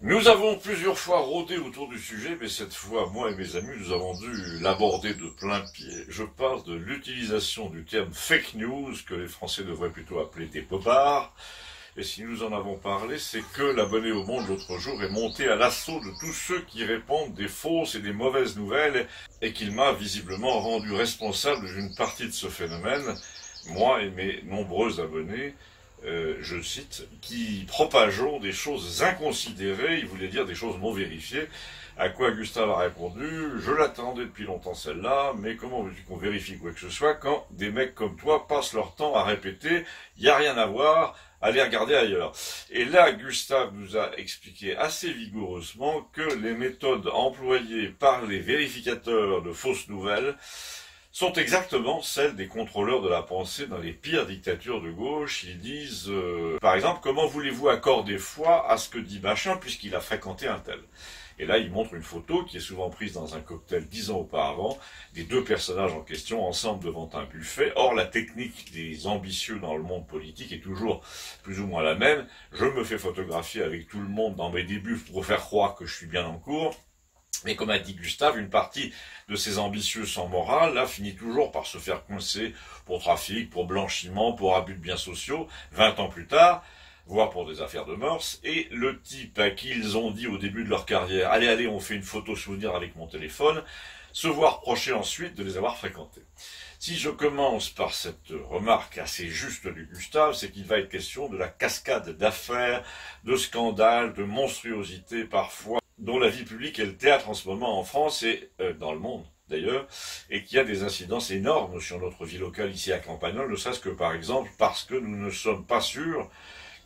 Nous avons plusieurs fois rôdé autour du sujet, mais cette fois, moi et mes amis, nous avons dû l'aborder de plein pied. Je parle de l'utilisation du terme fake news, que les Français devraient plutôt appeler des popards. Et si nous en avons parlé, c'est que l'abonné au Monde l'autre jour est monté à l'assaut de tous ceux qui répandent des fausses et des mauvaises nouvelles, et qu'il m'a visiblement rendu responsable d'une partie de ce phénomène, moi et mes nombreux abonnés. Je cite, qui propageons des choses inconsidérées, il voulait dire des choses non vérifiées, à quoi Gustave a répondu, je l'attendais depuis longtemps celle-là, mais comment veux-tu qu'on vérifie quoi que ce soit quand des mecs comme toi passent leur temps à répéter, il n'y a rien à voir, allez regarder ailleurs. Et là, Gustave nous a expliqué assez vigoureusement que les méthodes employées par les vérificateurs de fausses nouvelles sont exactement celles des contrôleurs de la pensée dans les pires dictatures de gauche. Ils disent, par exemple, comment voulez-vous accorder foi à ce que dit machin puisqu'il a fréquenté un tel. Et là, il montre une photo qui est souvent prise dans un cocktail 10 ans auparavant, des deux personnages en question ensemble devant un buffet. Or, la technique des ambitieux dans le monde politique est toujours plus ou moins la même. Je me fais photographier avec tout le monde dans mes débuts pour faire croire que je suis bien en cours. Mais comme a dit Gustave, une partie de ces ambitieux sans morale, là, finit toujours par se faire coincer pour trafic, pour blanchiment, pour abus de biens sociaux, 20 ans plus tard, voire pour des affaires de mœurs, et le type à qui ils ont dit au début de leur carrière « Allez, allez, on fait une photo souvenir avec mon téléphone », se voit reprocher ensuite de les avoir fréquentés. Si je commence par cette remarque assez juste du Gustave, c'est qu'il va être question de la cascade d'affaires, de scandales, de monstruosités parfois, dont la vie publique est le théâtre en ce moment en France et dans le monde d'ailleurs, et qui a des incidences énormes sur notre vie locale ici à Campagnol, ne serait-ce que par exemple parce que nous ne sommes pas sûrs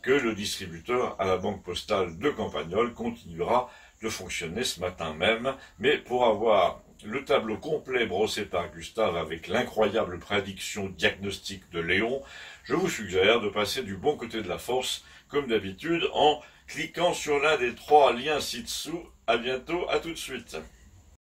que le distributeur à la banque postale de Campagnol continuera de fonctionner ce matin même, mais pour avoir le tableau complet brossé par Gustave avec l'incroyable prédiction diagnostique de Léon, je vous suggère de passer du bon côté de la force, comme d'habitude, en cliquant sur l'un des trois liens ci-dessous. À bientôt, à tout de suite.